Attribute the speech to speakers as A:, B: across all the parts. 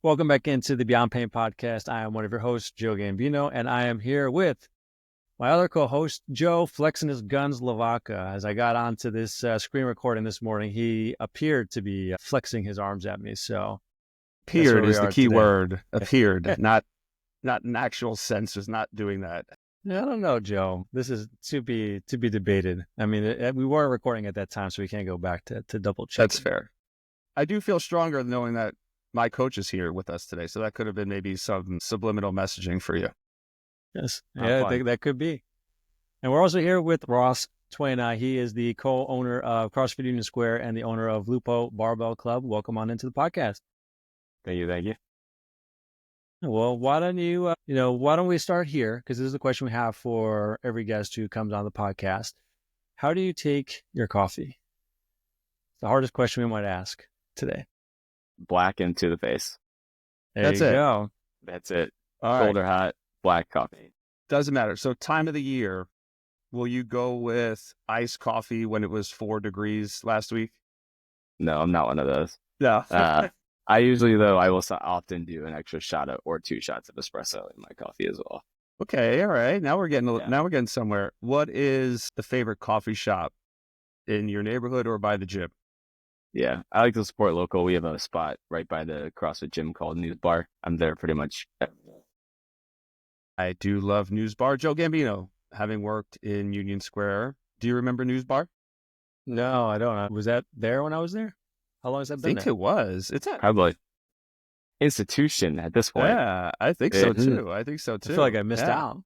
A: Welcome back into the Beyond Pain podcast. I am one of your hosts, Joe Gambino, and I am here with my other co-host, Joe, flexing his guns, LaVacca. As I got onto this screen recording this morning, he appeared to be flexing his arms at me. So that's where
B: Appeared
A: we
B: is the
A: are
B: key
A: today.
B: word. Appeared, not in actual sense, is not doing that.
A: I don't know, Joe. This is to be debated. I mean, we weren't recording at that time, so we can't go back to double check.
B: That's fair. I do feel stronger knowing that my coach is here with us today. So that could have been maybe some subliminal messaging for you.
A: Yes.
B: Not
A: Yeah, I
B: fun.
A: think that could be. And we're also here with Ross Twain. He is the co-owner of CrossFit Union Square and the owner of Lupo Barbell Club. Welcome on into the podcast.
C: Thank you.
A: Well, why don't why don't we start here? Because this is the question we have for every guest who comes on the podcast. How do you take your coffee? It's the hardest question we might ask today.
C: Black into the face.
B: That's
A: you
B: it.
A: go.
C: That's it.
B: All
C: Cold
B: right.
C: or hot, black coffee.
B: Doesn't matter. So time of the year, will you go with iced coffee when it was 4 degrees last week?
C: No, I'm not one of those.
B: No.
C: I usually, though, I will often do an extra shot or 2 shots of espresso in my coffee as well.
B: Okay. All right. Now we're getting somewhere. What is the favorite coffee shop in your neighborhood or by the gym?
C: Yeah, I like to support local. We have a spot right by the CrossFit gym called News Bar. I'm there pretty much.
B: I do love News Bar. Joe Gambino, having worked in Union Square. Do you remember News Bar?
A: No, I don't. Was that there when I was there? How long has that
B: I
A: been
B: think
A: there?
B: it was. It's a
C: Probably institution at this point.
B: Yeah, I think so
C: Mhm.
B: too. I
A: I feel like I missed out.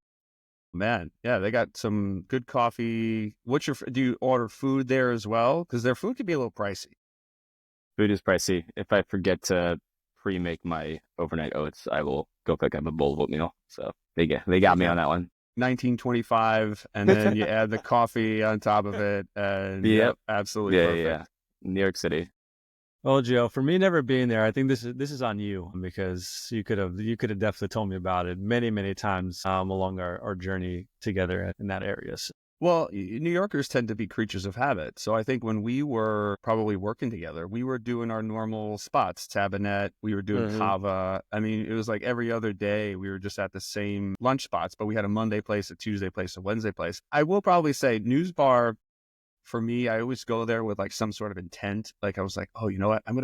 B: Man, yeah, they got some good coffee. Do you order food there as well? Because their food can be a little pricey.
C: Food is pricey. If I forget to pre-make my overnight oats, I will go pick up a bowl of oatmeal. So they got me on that one.
B: 1925, and then you add the coffee on top of it, and
C: Yep.
B: absolutely perfect.
C: Yeah. New York City.
A: Well, Joe, for me never being there, I think this is on you, because you could have definitely told me about it many times along our journey together in that area. So,
B: Well, New Yorkers tend to be creatures of habit. So I think when we were probably working together, we were doing our normal spots, Tabinet, we were doing Kava. I mean, it was like every other day we were just at the same lunch spots, but we had a Monday place, a Tuesday place, a Wednesday place. I will probably say News Bar, for me, I always go there with like some sort of intent. Like I was like, oh, you know what? I'm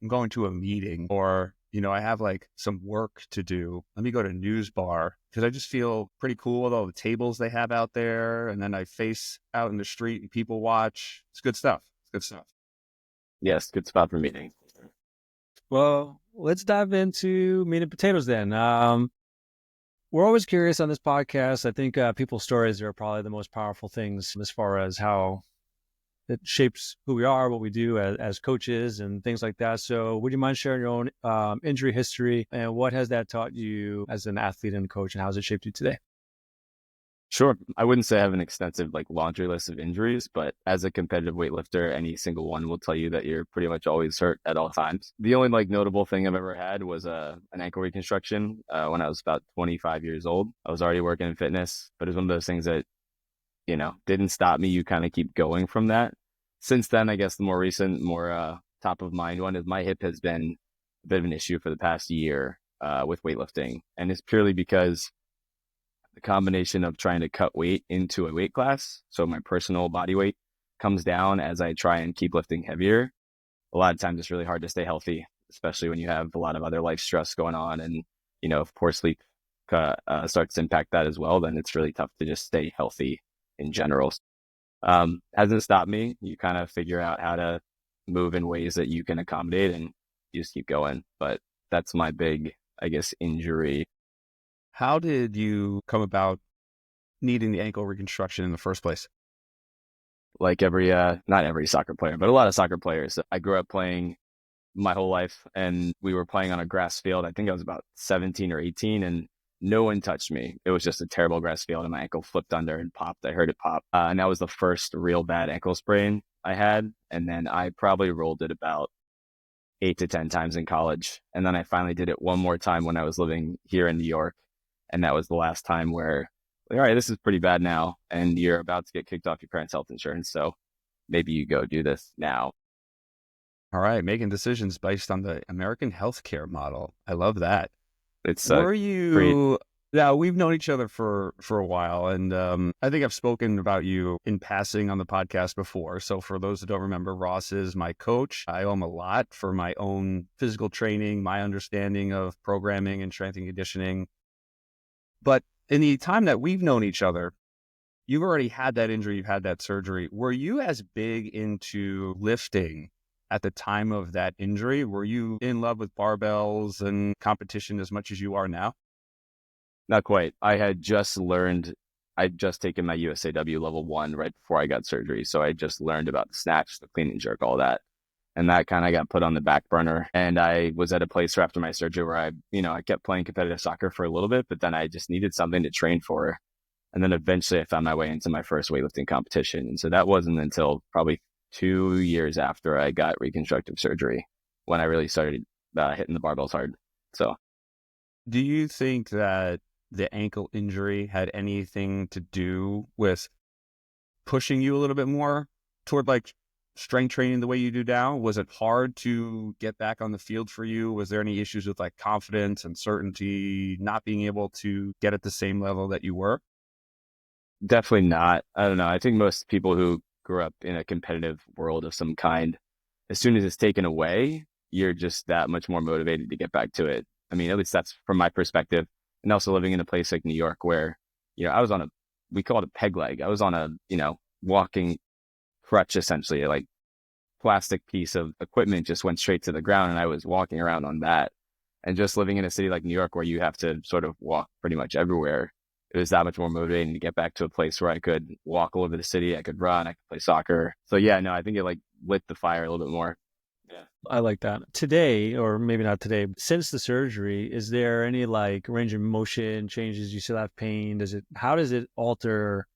B: going to a meeting, or, I have like some work to do. Let me go to News Bar, because I just feel pretty cool with all the tables they have out there. And then I face out in the street and people watch. It's good stuff.
C: Yes, good spot for meetings.
A: well, let's dive into meat and potatoes then. We're always curious on this podcast. I think people's stories are probably the most powerful things as far as how it shapes who we are, what we do as coaches and things like that. So would you mind sharing your own injury history, and what has that taught you as an athlete and coach, and how has it shaped you today?
C: Sure. I wouldn't say I have an extensive laundry list of injuries, but as a competitive weightlifter, any single one will tell you that you're pretty much always hurt at all times. The only notable thing I've ever had was an ankle reconstruction when I was about 25 years old. I was already working in fitness, but it was one of those things that didn't stop me. You kind of keep going from that. Since then, I guess the more recent, more top of mind one is my hip has been a bit of an issue for the past year with weightlifting. And it's purely because the combination of trying to cut weight into a weight class, so my personal body weight comes down as I try and keep lifting heavier. A lot of times it's really hard to stay healthy, especially when you have a lot of other life stress going on. And, if poor sleep starts to impact that as well, then it's really tough to just stay healthy in general. Hasn't stopped me. You kind of figure out how to move in ways that you can accommodate, and you just keep going. But that's my big, I guess, injury.
B: How did you come about needing the ankle reconstruction in the first place?
C: Like not every soccer player, but a lot of soccer players. I grew up playing my whole life, and we were playing on a grass field. I think I was about 17 or 18, and no one touched me. It was just a terrible grass field, and my ankle flipped under and popped. I heard it pop. And that was the first real bad ankle sprain I had. And then I probably rolled it about 8 to 10 times in college. And then I finally did it one more time when I was living here in New York. And that was the last time where, all right, this is pretty bad now, and you're about to get kicked off your parents' health insurance. So maybe you go do this now.
B: All right, making decisions based on the American healthcare model. I love that.
C: It's
B: Were
C: pretty.
B: you? Now we've known each other for a while, and I think I've spoken about you in passing on the podcast before. So for those that don't remember, Ross is my coach. I owe him a lot for my own physical training, my understanding of programming and strength and conditioning. But in the time that we've known each other, you've already had that injury, you've had that surgery. Were you as big into lifting at the time of that injury? Were you in love with barbells and competition as much as you are now?
C: Not quite. I'd just taken my USAW level 1 right before I got surgery. So I just learned about the snatch, the clean and jerk, all that. And that kind of got put on the back burner. And I was at a place after my surgery where I kept playing competitive soccer for a little bit, but then I just needed something to train for. And then eventually I found my way into my first weightlifting competition. And so that wasn't until probably 2 years after I got reconstructive surgery when I really started hitting the barbells hard. So,
B: do you think that the ankle injury had anything to do with pushing you a little bit more toward like strength training the way you do now? Was it hard to get back on the field for you? Was there any issues with like confidence and certainty, not being able to get at the same level that you were?
C: definitely not. I don't know. I think most people who grew up in a competitive world of some kind, as soon as it's taken away, you're just that much more motivated to get back to it. I mean, at least that's from my perspective. And also living in a place like New York where, I was we call it a peg leg. I was on a, walking crutch, essentially, like plastic piece of equipment just went straight to the ground. And I was walking around on that. And just living in a city like New York where you have to sort of walk pretty much everywhere, it was that much more motivating to get back to a place where I could walk all over the city. I could run, I could play soccer. So yeah, no, I think it like lit the fire a little bit more.
A: Yeah. I like that. Today, or maybe not today, but since the surgery, is there any like range of motion changes? You still have pain? How does it alter,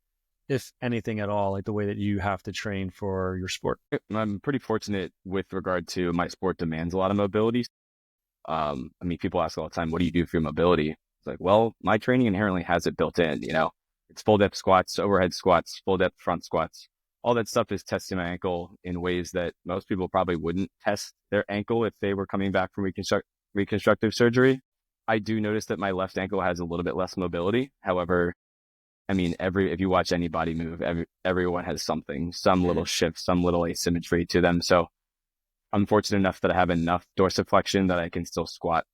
A: if anything at all, like the way that you have to train for your sport?
C: I'm pretty fortunate with regard to my sport demands a lot of mobility. I mean, people ask all the time, what do you do for your mobility? It's like, well, my training inherently has it built in, it's full depth squats, overhead squats, full depth front squats. All that stuff is testing my ankle in ways that most people probably wouldn't test their ankle if they were coming back from reconstructive surgery. I do notice that my left ankle has a little bit less mobility. However, I mean, if you watch anybody move, everyone has something, some little shift, some little asymmetry to them. So I'm fortunate enough that I have enough dorsiflexion that I can still squat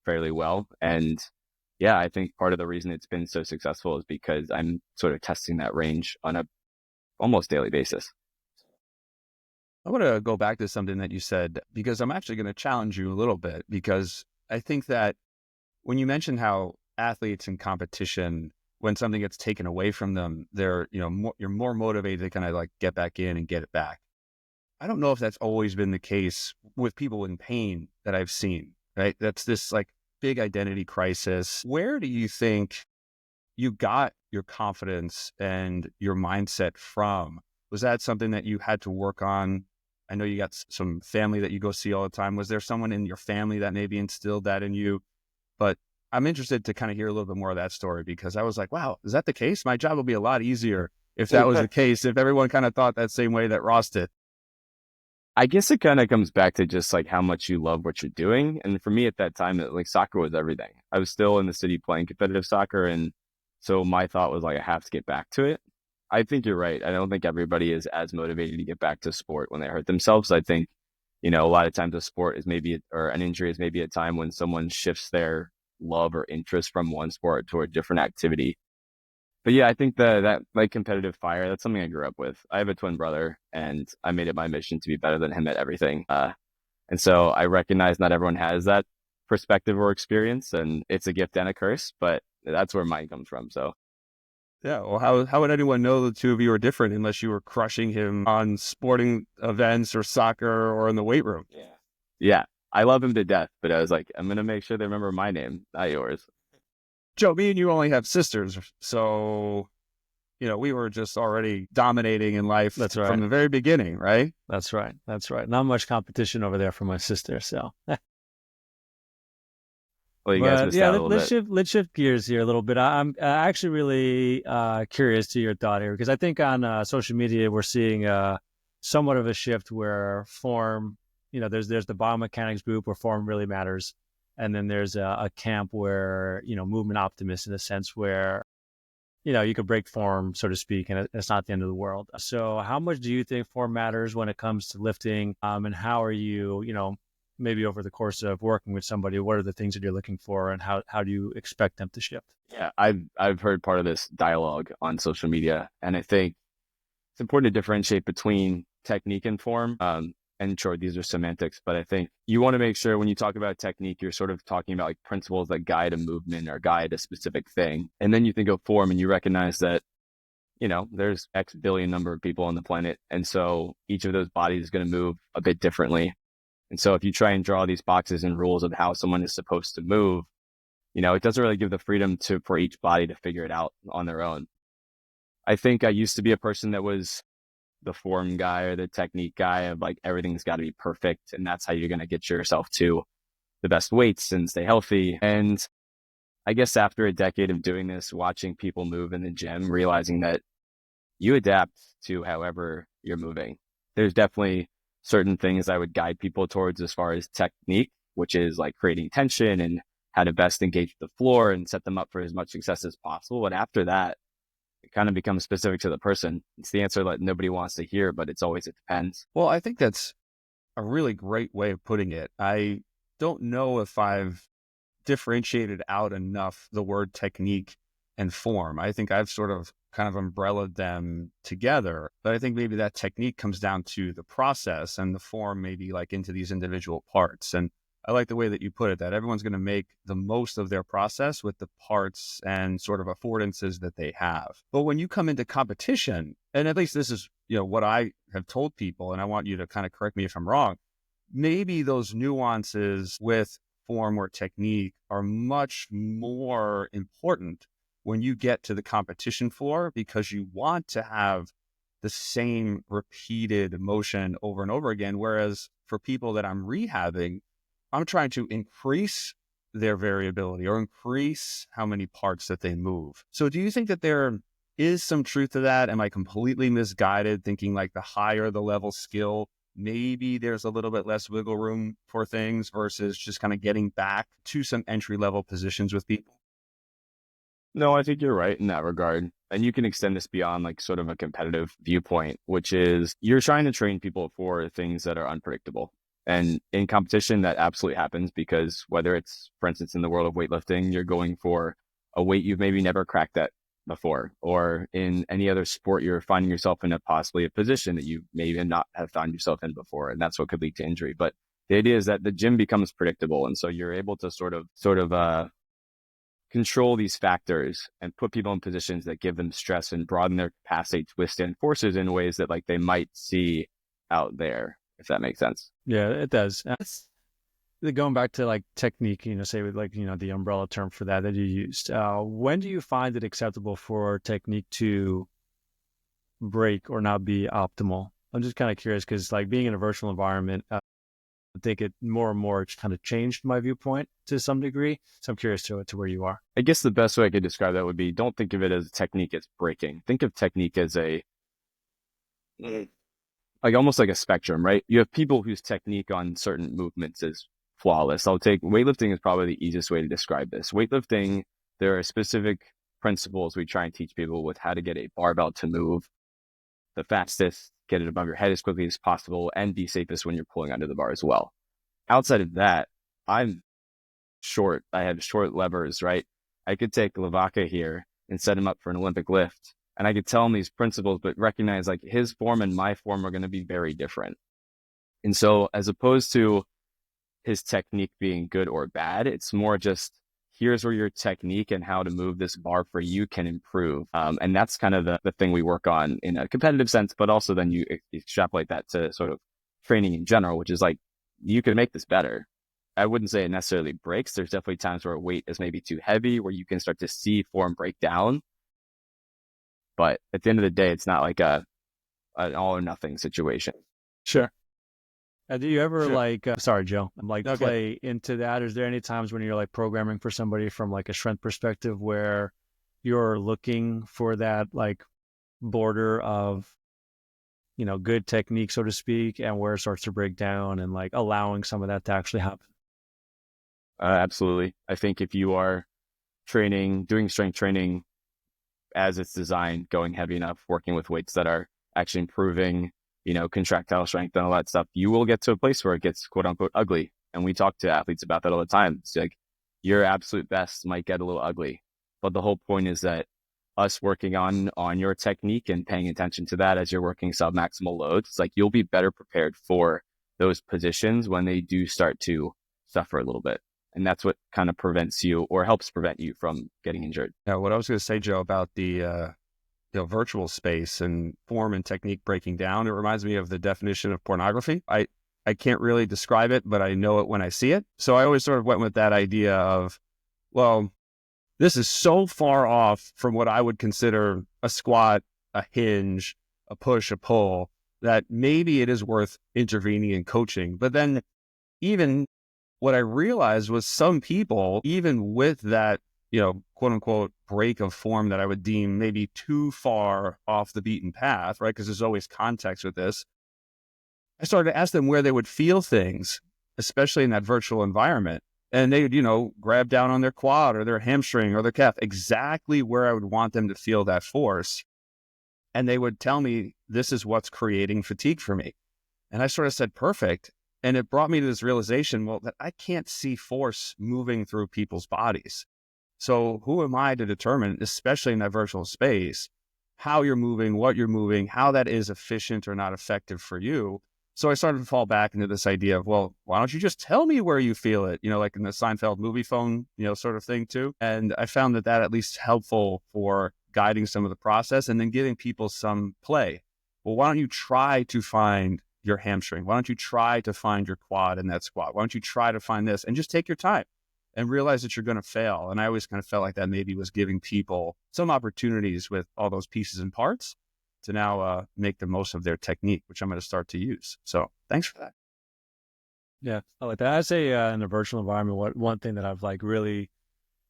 C: fairly well. And yeah, I think part of the reason it's been so successful is because I'm sort of testing that range on a almost daily basis.
B: I want to go back to something that you said, because I'm actually going to challenge you a little bit, because I think that when you mentioned how athletes in competition, when something gets taken away from them, they're, you're more motivated to kind of like get back in and get it back. I don't know if that's always been the case with people in pain that I've seen, right? That's this like big identity crisis. Where do you think you got your confidence and your mindset from? Was that something that you had to work on? I know you got some family that you go see all the time. Was there someone in your family that maybe instilled that in you? But I'm interested to kind of hear a little bit more of that story, because I was like, wow, is that the case? My job would be a lot easier if that was the case, if everyone kind of thought that same way that Ross did.
C: I guess it kind of comes back to just like how much you love what you're doing. And for me at that time, like soccer was everything. I was still in the city playing competitive soccer. And so my thought was like, I have to get back to it. I think you're right. I don't think everybody is as motivated to get back to sport when they hurt themselves. I think, a lot of times a sport is or an injury is maybe a time when someone shifts their love or interest from one sport to a different activity. But yeah, I think that like competitive fire, that's something I grew up with. I have a twin brother, and I made it my mission to be better than him at everything. And so I recognize not everyone has that perspective or experience, and it's a gift and a curse, but that's where mine comes from. So
B: yeah, well, how would anyone know the two of you are different unless you were crushing him on sporting events or soccer or in the weight room?
C: Yeah, I love him to death, but I was like, I'm going to make sure they remember my name, not yours.
B: Joe, me and you only have sisters, so, we were just already dominating in life.
A: That's right.
B: From the very beginning, right?
A: That's right. Not much competition over there for my sister, so.
C: Well, you guys missed out a little bit.
A: Let's shift gears here a little bit. I'm actually really curious to your thought here, because I think on social media we're seeing somewhat of a shift where form, there's the biomechanics group where form really matters. And then there's a camp where, movement optimists in a sense where, you could break form, so to speak, and it's not the end of the world. So how much do you think form matters when it comes to lifting? And how are you, maybe over the course of working with somebody, what are the things that you're looking for and how do you expect them to shift?
C: Yeah, I've heard part of this dialogue on social media, and I think it's important to differentiate between technique and form. And sure, these are semantics, but I think you want to make sure when you talk about technique, you're sort of talking about like principles that guide a movement or guide a specific thing. And then you think of form and you recognize that, there's X billion number of people on the planet. And so each of those bodies is going to move a bit differently. And so if you try and draw these boxes and rules of how someone is supposed to move, it doesn't really give the freedom for each body to figure it out on their own. I think I used to be a person that was the form guy or the technique guy of like, everything's got to be perfect. And that's how you're going to get yourself to the best weights and stay healthy. And I guess after a decade of doing this, watching people move in the gym, realizing that you adapt to however you're moving. There's definitely certain things I would guide people towards as far as technique, which is like creating tension and how to best engage the floor and set them up for as much success as possible. But after that, it kind of becomes specific to the person. It's the answer that nobody wants to hear, but it depends.
B: Well, I think that's a really great way of putting it. I don't know if I've differentiated out enough the word technique and form. I think I've sort of kind of umbrellaed them together, but I think maybe that technique comes down to the process and the form maybe like into these individual parts. And I like the way that you put it, that everyone's going to make the most of their process with the parts and sort of affordances that they have. But when you come into competition, and at least this is, what I have told people, and I want you to kind of correct me if I'm wrong, maybe those nuances with form or technique are much more important when you get to the competition floor, because you want to have the same repeated motion over and over again. Whereas for people that I'm rehabbing, I'm trying to increase their variability or increase how many parts that they move. So do you think that there is some truth to that? Am I completely misguided thinking like the higher the level skill, maybe there's a little bit less wiggle room for things versus just kind of getting back to some entry level positions with people?
C: No, I think you're right in that regard. And you can extend this beyond like sort of a competitive viewpoint, which is you're trying to train people for things that are unpredictable. And in competition, that absolutely happens because whether it's, for instance, in the world of weightlifting, you're going for a weight you've maybe never cracked that before, or in any other sport, you're finding yourself in possibly a position that you maybe not have found yourself in before. And that's what could lead to injury. But the idea is that the gym becomes predictable. And so you're able to sort of control these factors and put people in positions that give them stress and broaden their capacity to withstand forces in ways that like they might see out there, if that makes sense.
A: Yeah, it does. Going back to like technique, say with like, the umbrella term for that you used, when do you find it acceptable for technique to break or not be optimal? I'm just kind of curious because like being in a virtual environment, I think it more and more kind of changed my viewpoint to some degree. So I'm curious to where you are.
C: I guess the best way I could describe that would be, don't think of it as a technique as breaking. Think of technique as almost like a spectrum, right? You have people whose technique on certain movements is flawless. Weightlifting is probably the easiest way to describe this. Weightlifting, there are specific principles we try and teach people with how to get a barbell to move the fastest, get it above your head as quickly as possible, and be safest when you're pulling under the bar as well. Outside of that, I'm short. I have short levers, right? I could take LaVacca here and set him up for an Olympic lift, and I could tell him these principles, but recognize like his form and my form are going to be very different. And so as opposed to his technique being good or bad, it's more just here's where your technique and how to move this bar for you can improve. And that's kind of the thing we work on in a competitive sense, but also then you extrapolate that to sort of training in general, which is like, you can make this better. I wouldn't say it necessarily breaks. There's definitely times where a weight is maybe too heavy, where you can start to see form break down. But at the end of the day, it's not like an all or nothing situation.
A: Sure. Do you ever sorry, Joe, play into that? Is there any times when you're like programming for somebody from like a strength perspective where you're looking for that like border of good technique, so to speak, and where it starts to break down, and like allowing some of that to actually happen?
C: Absolutely. I think if you are doing strength training as it's designed, going heavy enough, working with weights that are actually improving, contractile strength and all that stuff, you will get to a place where it gets quote unquote ugly. And we talk to athletes about that all the time. It's like your absolute best might get a little ugly. But the whole point is that us working on your technique and paying attention to that as you're working sub-maximal loads, it's like you'll be better prepared for those positions when they do start to suffer a little bit. And that's what kind of prevents you or helps prevent you from getting injured.
B: Yeah, what I was going to say, Joe, about the virtual space and form and technique breaking down, it reminds me of the definition of pornography. I can't really describe it, but I know it when I see it. So I always sort of went with that idea of, well, this is so far off from what I would consider a squat, a hinge, a push, a pull, that maybe it is worth intervening and coaching. But then even what I realized was some people, even with that, quote unquote break of form that I would deem maybe too far off the beaten path, right? Because there's always context with this. I started to ask them where they would feel things, especially in that virtual environment. And they would, grab down on their quad or their hamstring or their calf, exactly where I would want them to feel that force. And they would tell me, this is what's creating fatigue for me. And I sort of said, perfect. And it brought me to this realization, well, that I can't see force moving through people's bodies. So who am I to determine, especially in that virtual space, how you're moving, what you're moving, how that is efficient or not effective for you? So I started to fall back into this idea of, well, why don't you just tell me where you feel it? Like in the Seinfeld movie phone, sort of thing too. And I found that at least helpful for guiding some of the process and then giving people some play. Well, why don't you try to find your hamstring? Why don't you try to find your quad in that squat? Why don't you try to find this and just take your time and realize that you're going to fail? And I always kind of felt like that maybe was giving people some opportunities with all those pieces and parts to now make the most of their technique, which I'm going to start to use. So thanks for that.
A: Yeah, I like that. I'd say in a virtual environment, one thing that I've like really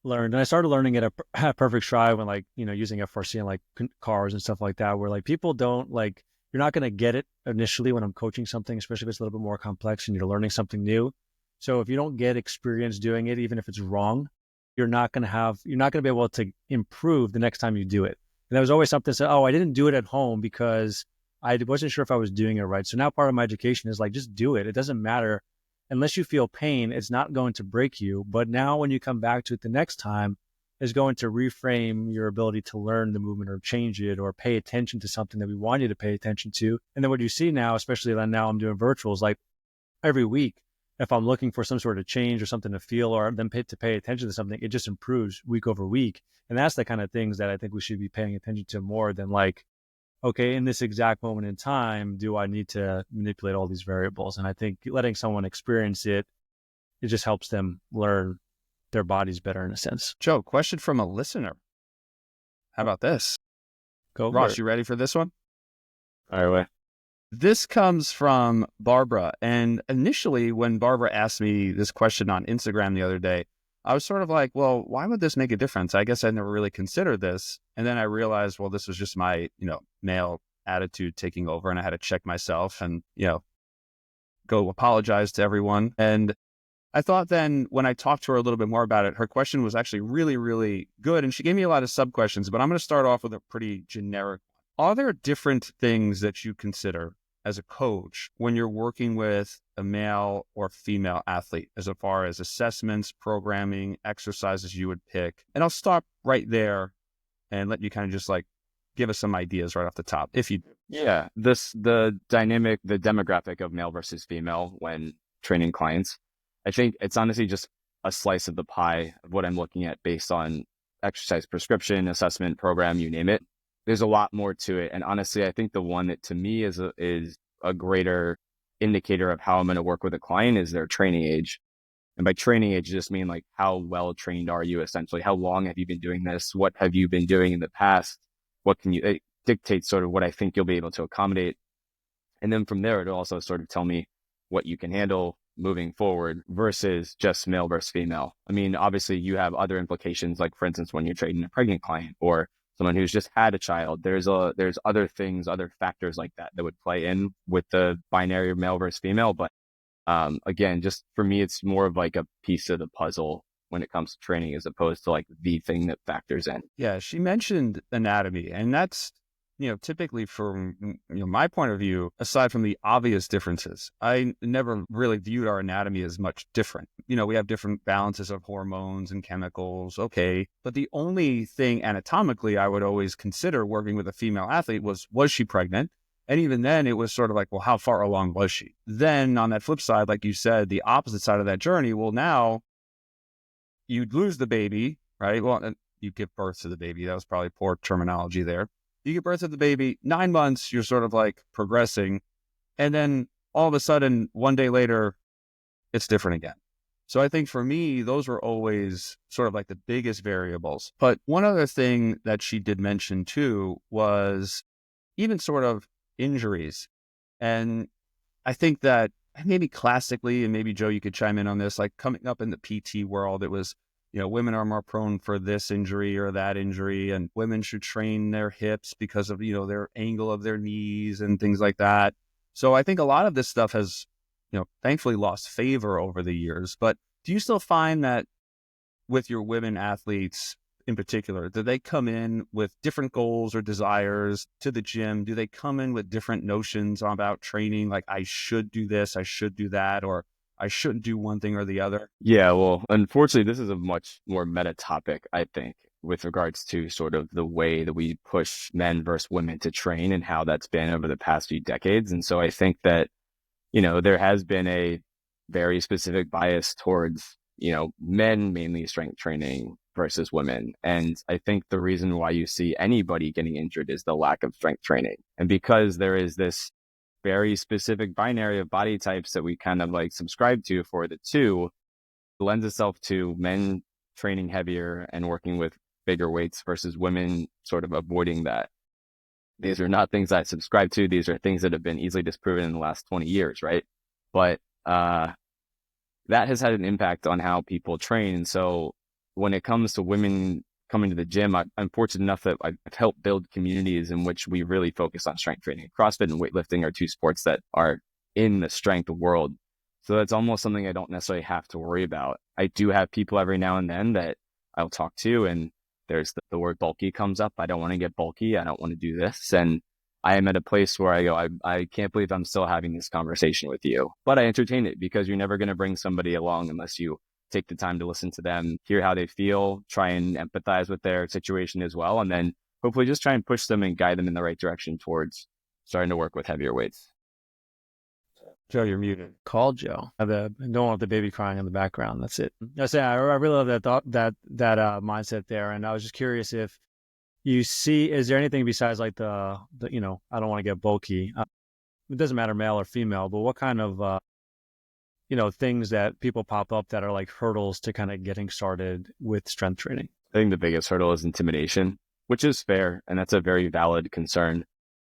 A: learned, and I started learning it at Perfect Stride when using FRC and like cars and stuff like that, where like people don't like, you're not going to get it initially when I'm coaching something, especially if it's a little bit more complex and you're learning something new. So if you don't get experience doing it, even if it's wrong, you're not going to be able to improve the next time you do it. And there was always something that said, oh, I didn't do it at home because I wasn't sure if I was doing it right. So now part of my education is like, just do it. It doesn't matter. Unless you feel pain, it's not going to break you. But now when you come back to it the next time, is going to reframe your ability to learn the movement or change it or pay attention to something that we want you to pay attention to. And then what you see now, especially now I'm doing virtuals, like every week, if I'm looking for some sort of change or something to feel or then to pay attention to something, it just improves week over week. And that's the kind of things that I think we should be paying attention to more than like, okay, in this exact moment in time, do I need to manipulate all these variables? And I think letting someone experience it, it just helps them learn their bodies better in a sense.
B: Joe, question from a listener. How about this?
A: Go,
B: Ross, you ready for this one?
C: All right, way.
B: This comes from Barbara. And initially, when Barbara asked me this question on Instagram the other day, I was sort of like, well, why would this make a difference? I guess I never really considered this. And then I realized, well, this was just my, male attitude taking over. And I had to check myself and, go apologize to everyone. And I thought then when I talked to her a little bit more about it, her question was actually really, really good. And she gave me a lot of sub questions, but I'm going to start off with a pretty generic. Are there different things that you consider as a coach when you're working with a male or female athlete as far as assessments, programming, exercises you would pick? And I'll stop right there and let you kind of just like give us some ideas right off the top, if you do.
C: Yeah, the demographic of male versus female when training clients, I think it's honestly just a slice of the pie of what I'm looking at based on exercise prescription, assessment, program, you name it. There's a lot more to it. And honestly, I think the one that to me is a greater indicator of how I'm going to work with a client is their training age. And by training age, just mean like how well trained are you essentially? How long have you been doing this? What have you been doing in the past? It dictates sort of what I think you'll be able to accommodate. And then from there, it'll also sort of tell me what you can handle moving forward versus just male versus female. I mean, obviously you have other implications, like for instance, when you're training a pregnant client or someone who's just had a child. There's other things, other factors like that would play in with the binary male versus female. But again, just for me, it's more of like a piece of the puzzle when it comes to training as opposed to like the thing that factors in.
B: Yeah, she mentioned anatomy, and that's, typically from, my point of view, aside from the obvious differences, I never really viewed our anatomy as much different. We have different balances of hormones and chemicals, okay. But the only thing anatomically I would always consider working with a female athlete was she pregnant? And even then, it was sort of like, well, how far along was she? Then on that flip side, like you said, the opposite side of that journey, well, now you'd lose the baby, right? Well, you give birth to the baby. That was probably poor terminology there. You give birth to the baby, 9 months, you're sort of like progressing. And then all of a sudden, one day later, it's different again. So I think for me, those were always sort of like the biggest variables. But one other thing that she did mention too was even sort of injuries. And I think that maybe classically, and maybe Joe, you could chime in on this, like coming up in the PT world, it was, women are more prone for this injury or that injury, and women should train their hips because of, their angle of their knees and things like that. So I think a lot of this stuff has, thankfully lost favor over the years. But do you still find that with your women athletes in particular, do they come in with different goals or desires to the gym? Do they come in with different notions about training? Like, I should do this, I should do that, or I shouldn't do one thing or the other?
C: Yeah, well, unfortunately, this is a much more meta topic, I think, with regards to sort of the way that we push men versus women to train and how that's been over the past few decades. And so I think that, there has been a very specific bias towards, men mainly strength training versus women. And I think the reason why you see anybody getting injured is the lack of strength training. And because there is this very specific binary of body types that we kind of like subscribe to for the two, it lends itself to men training heavier and working with bigger weights versus women sort of avoiding that. These are not things I subscribe to. These are things that have been easily disproven in the last 20 years, right? But that has had an impact on how people train. And so when it comes to women coming to the gym, I'm fortunate enough that I've helped build communities in which we really focus on strength training. CrossFit and weightlifting are two sports that are in the strength world. So that's almost something I don't necessarily have to worry about. I do have people every now and then that I'll talk to, and there's the word bulky comes up. I don't want to get bulky. I don't want to do this. And I am at a place where I go, I can't believe I'm still having this conversation with you. But I entertain it because you're never going to bring somebody along unless you take the time to listen to them, hear how they feel, try and empathize with their situation as well. And then hopefully just try and push them and guide them in the right direction towards starting to work with heavier weights.
B: Joe, you're muted.
A: Call Joe. Don't want the baby crying in the background. That's it. I really love that thought, that mindset there. And I was just curious if you see, is there anything besides like the I don't want to get bulky. It doesn't matter male or female, but what kind of things that people pop up that are like hurdles to kind of getting started with strength training?
C: I think the biggest hurdle is intimidation, which is fair. And that's a very valid concern.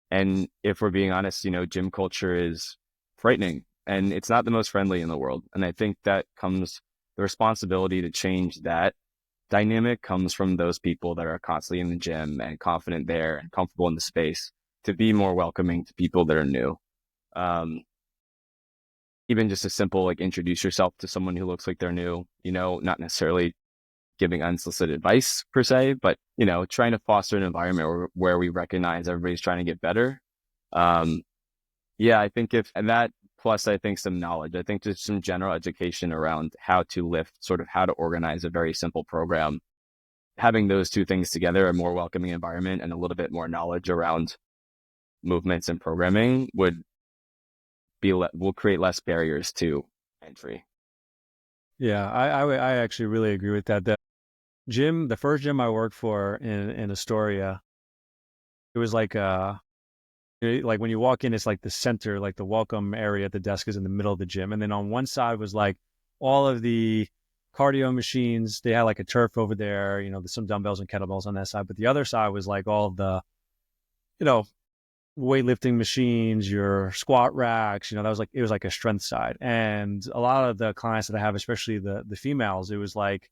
C: And if we're being honest, gym culture is frightening and it's not the most friendly in the world. And I think that comes, the responsibility to change that dynamic comes from those people that are constantly in the gym and confident there and comfortable in the space to be more welcoming to people that are new. Even just a simple, like, introduce yourself to someone who looks like they're new, not necessarily giving unsolicited advice per se, but, trying to foster an environment where we recognize everybody's trying to get better. I think and that plus I think some knowledge, I think just some general education around how to lift, sort of how to organize a very simple program, having those two things together, a more welcoming environment and a little bit more knowledge around movements and programming will create less barriers to entry.
A: Yeah, I actually really agree with that. The first gym I worked for in Astoria, it was like when you walk in, it's like the center, like the welcome area at the desk is in the middle of the gym. And then on one side was like all of the cardio machines. They had like a turf over there, there's some dumbbells and kettlebells on that side. But the other side was like all of the, weightlifting machines, your squat racks, it was like a strength side. And a lot of the clients that I have, especially the females, it was like,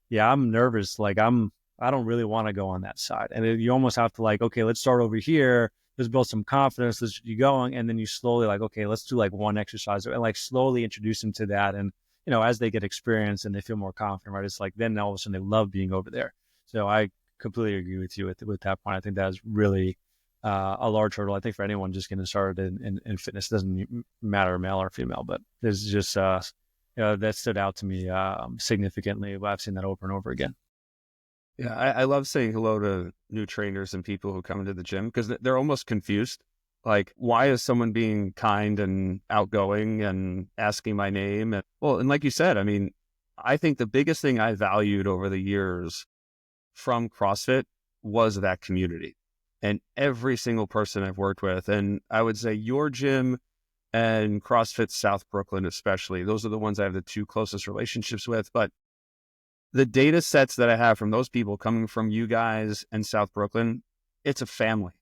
A: yeah, I'm nervous. Like I'm I don't really want to go on that side. And you almost have to like, okay, let's start over here. Let's build some confidence. Let's get you going. And then you slowly like, okay, let's do like one exercise and like slowly introduce them to that. And, as they get experience and they feel more confident, right? It's like, then all of a sudden they love being over there. So I completely agree with you with that point. I think that is really a large hurdle. I think for anyone just getting started in fitness, doesn't matter male or female, but there's just, that stood out to me significantly. I've seen that over and over again.
B: Yeah, I love saying hello to new trainers and people who come into the gym because they're almost confused. Like, why is someone being kind and outgoing and asking my name? And like you said, I mean, I think the biggest thing I valued over the years from CrossFit was that community and every single person I've worked with. And I would say your gym and CrossFit South Brooklyn, especially, those are the ones I have the two closest relationships with. But the data sets that I have from those people coming from you guys and South Brooklyn, it's a family.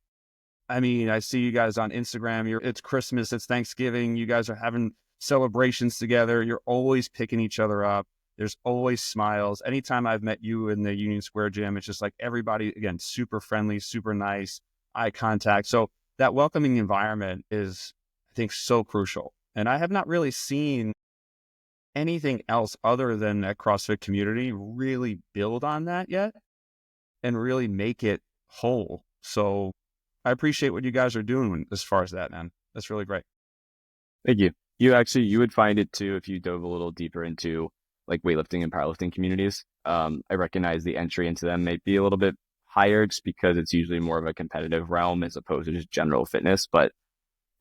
B: I mean, I see you guys on Instagram. It's Christmas, it's Thanksgiving. You guys are having celebrations together. You're always picking each other up. There's always smiles. Anytime I've met you in the Union Square gym, it's just like everybody, again, super friendly, super nice, eye contact. So that welcoming environment is, I think, so crucial. And I have not really seen anything else other than that CrossFit community really build on that yet and really make it whole. So I appreciate what you guys are doing as far as that, man. That's really great.
C: Thank you. You would find it too if you dove a little deeper into like weightlifting and powerlifting communities. I recognize the entry into them may be a little bit higher just because it's usually more of a competitive realm as opposed to just general fitness. But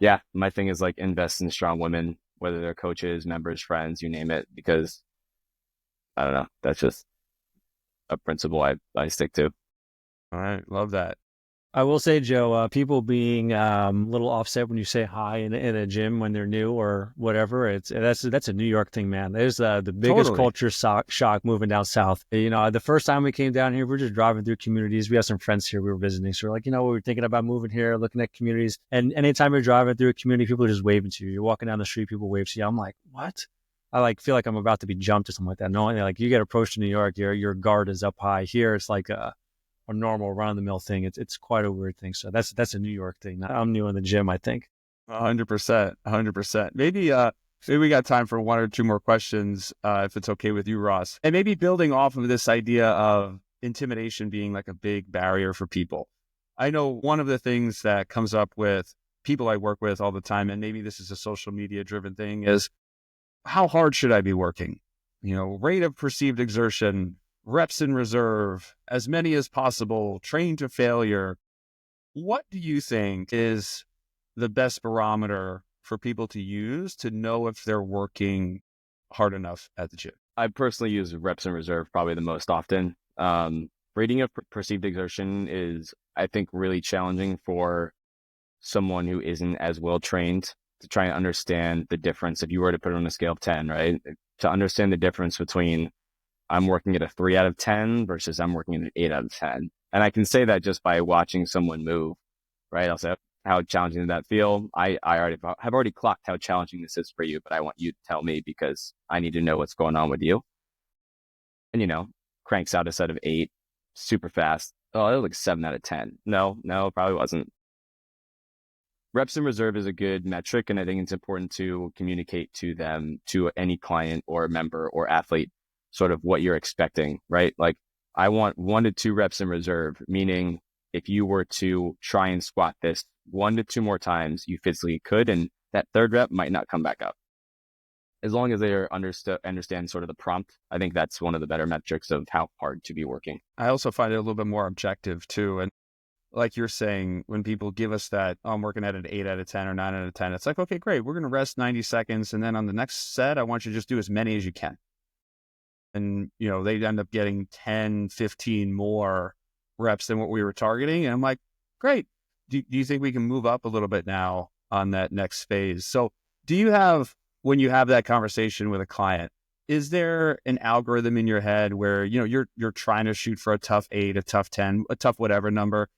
C: yeah, my thing is like invest in strong women, whether they're coaches, members, friends, you name it, because I don't know, that's just a principle I stick to.
B: All right. Love that.
A: I will say, Joe, people being a little offset when you say hi in a gym when they're new or whatever. That's a New York thing, man. There's the biggest culture shock moving down south. The first time we came down here, we were just driving through communities. We have some friends here we were visiting, so we're like, we were thinking about moving here, looking at communities. And anytime you're driving through a community, people are just waving to you. You're walking down the street, people wave to you. I'm like, what? I like feel like I'm about to be jumped or something like that. No, like you get approached in New York, your guard is up high. Here, it's like a normal run-of-the-mill thing. It's quite a weird thing. So that's a New York thing. I'm new in the gym, I think.
B: 100%. Maybe we got time for one or two more questions, if it's okay with you, Ross. And maybe building off of this idea of intimidation being like a big barrier for people. I know one of the things that comes up with people I work with all the time, and maybe this is a social media driven thing, is how hard should I be working? Rate of perceived exertion, reps in reserve, as many as possible, train to failure. What do you think is the best barometer for people to use to know if they're working hard enough at the gym?
C: I personally use reps in reserve probably the most often. Rating of perceived exertion is, I think, really challenging for someone who isn't as well trained to try and understand the difference. If you were to put it on a scale of 10, right? To understand the difference between I'm working at a 3 out of 10 versus I'm working at an 8 out of 10. And I can say that just by watching someone move, right? I'll say, how challenging did that feel? I have already clocked how challenging this is for you, but I want you to tell me because I need to know what's going on with you. And, cranks out a set of 8 super fast. Oh, it was like 7 out of 10. No, probably wasn't. Reps in reserve is a good metric. And I think it's important to communicate to them, to any client or member or athlete, sort of what you're expecting, right? Like I want 1 to 2 reps in reserve, meaning if you were to try and squat this 1 to 2 more times, you physically could, and that 3rd rep might not come back up. As long as they understand sort of the prompt, I think that's one of the better metrics of how hard to be working.
B: I also find it a little bit more objective too. And like you're saying, when people give us that, I'm working at an 8 out of 10 or 9 out of 10, it's like, okay, great. We're going to rest 90 seconds. And then on the next set, I want you to just do as many as you can. And, they'd end up getting 10, 15 more reps than what we were targeting. And I'm like, great. Do you think we can move up a little bit now on that next phase? So do you have, when you have that conversation with a client, is there an algorithm in your head where, you're trying to shoot for a tough 8, a tough 10, a tough whatever number,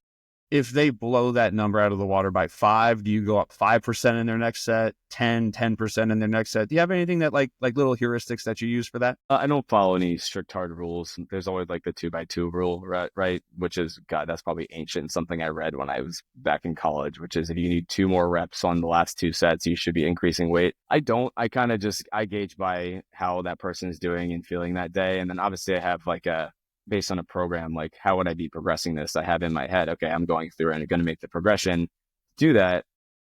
B: if they blow that number out of the water by 5, do you go up 5% in their next set, 10% in their next set? Do you have anything that like little heuristics that you use for that?
C: I don't follow any strict hard rules. There's always like the 2x2 rule, right? Which is, God, that's probably ancient. Something I read when I was back in college, which is if you need 2 more reps on the last 2 sets, you should be increasing weight. I don't. I kind of just, I gauge by how that person is doing and feeling that day. And then obviously I have like based on a program, like how would I be progressing this? I have in my head, okay, I'm going through and I'm going to make the progression. Do that.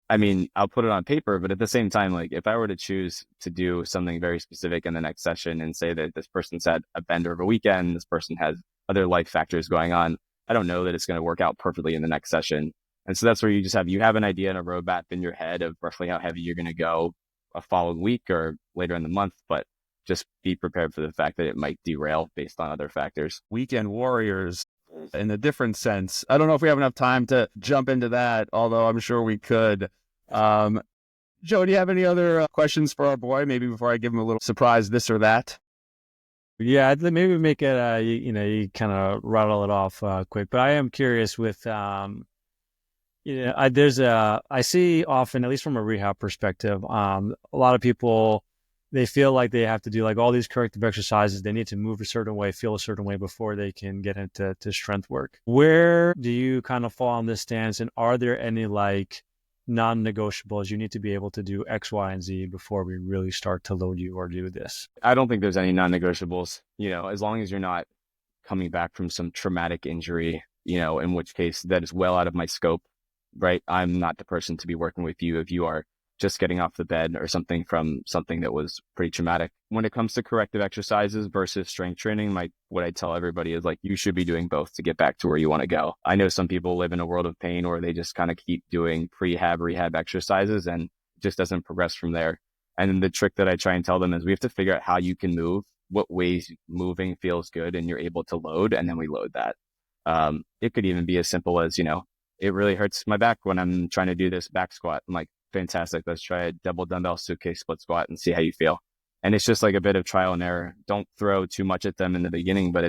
C: I mean, I'll put it on paper, but at the same time, like if I were to choose to do something very specific in the next session and say that this person's had a bender of a weekend, this person has other life factors going on, I don't know that it's going to work out perfectly in the next session. And so that's where you have an idea and a roadmap in your head of roughly how heavy you're going to go a following week or later in the month, but just be prepared for the fact that it might derail based on other factors.
B: Weekend warriors in a different sense. I don't know if we have enough time to jump into that, although I'm sure we could. Joe, do you have any other questions for our boy? Maybe before I give him a little surprise, this or that?
A: Yeah, maybe make it, you kind of rattle it off quick. But I am curious with, I see often, at least from a rehab perspective, a lot of people, they feel like they have to do like all these corrective exercises. They need to move a certain way, feel a certain way before they can get into strength work. Where do you kind of fall on this stance? And are there any like non-negotiables? You need to be able to do X, Y, and Z before we really start to load you or do this?
C: I don't think there's any non-negotiables, as long as you're not coming back from some traumatic injury, in which case that is well out of my scope, right? I'm not the person to be working with you if you are just getting off the bed or something from something that was pretty traumatic. When it comes to corrective exercises versus strength training, what I tell everybody is like, you should be doing both to get back to where you want to go. I know some people live in a world of pain or they just kind of keep doing rehab exercises and it just doesn't progress from there. And the trick that I try and tell them is we have to figure out how you can move, what ways moving feels good and you're able to load, and then we load that. It could even be as simple as, it really hurts my back when I'm trying to do this back squat. I'm like, fantastic. Let's try a double dumbbell suitcase split squat and see how you feel. And it's just like a bit of trial and error. Don't throw too much at them in the beginning, but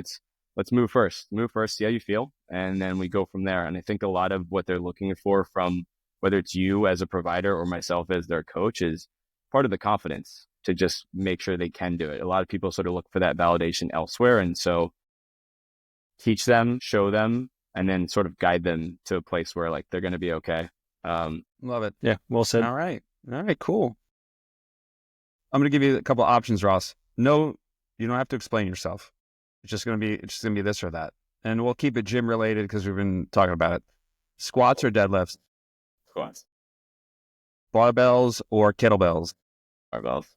C: let's move first, see how you feel. And then we go from there. And I think a lot of what they're looking for from whether it's you as a provider or myself as their coach is part of the confidence to just make sure they can do it. A lot of people sort of look for that validation elsewhere. And so teach them, show them, and then sort of guide them to a place where like they're going to be okay.
B: Love it.
A: Yeah, well said.
B: All right, cool. I'm going to give you a couple of options, Ross. No, you don't have to explain yourself. It's just going to be this or that. And we'll keep it gym related because we've been talking about it. Squats or deadlifts?
C: Squats.
B: Barbells or kettlebells?
C: Barbells.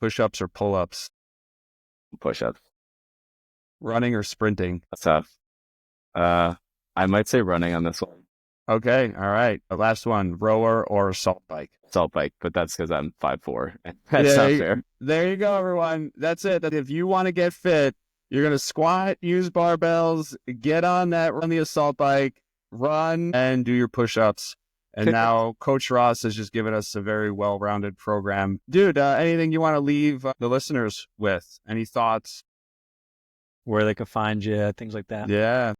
B: Push-ups or pull-ups?
C: Push-ups.
B: Running or sprinting?
C: That's tough. I might say running on this one.
B: Okay, all right. The last one, rower or assault bike?
C: Assault bike, but that's because I'm 5'4". That's not fair.
B: There you go, everyone. That's it. If you want to get fit, you're going to squat, use barbells, get on the assault bike, run, and do your push-ups. And now Coach Ross has just given us a very well-rounded program. Dude, anything you want to leave the listeners with? Any thoughts?
A: Where they can find you, things like that.
B: Yeah.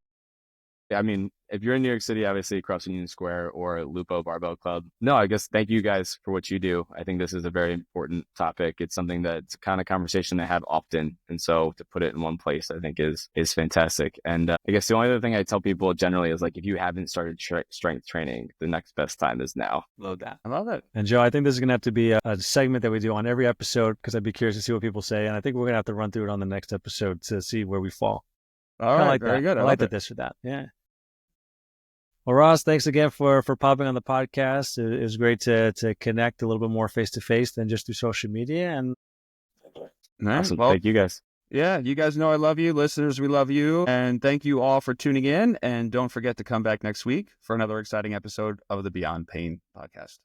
C: I mean, if you're in New York City, obviously CrossFit Union Square or Lupo Barbell Club. No, I guess thank you guys for what you do. I think this is a very important topic. It's something that's kind of conversation I have often. And so to put it in one place, I think is fantastic. And I guess the only other thing I tell people generally is like, if you haven't started strength training, the next best time is now.
A: Load that.
B: I love it.
A: And Joe, I think this is going to have to be a segment that we do on every episode because I'd be curious to see what people say. And I think we're going to have to run through it on the next episode to see where we fall.
B: All right,
A: like
B: very
A: that.
B: good.
A: I like that this or that. Yeah. Well, Ross, thanks again for popping on the podcast. It was great to connect a little bit more face-to-face than just through social media. And
C: awesome. Well, thank you guys.
B: Yeah, you guys know I love you. Listeners, we love you. And thank you all for tuning in. And don't forget to come back next week for another exciting episode of the Beyond Pain podcast.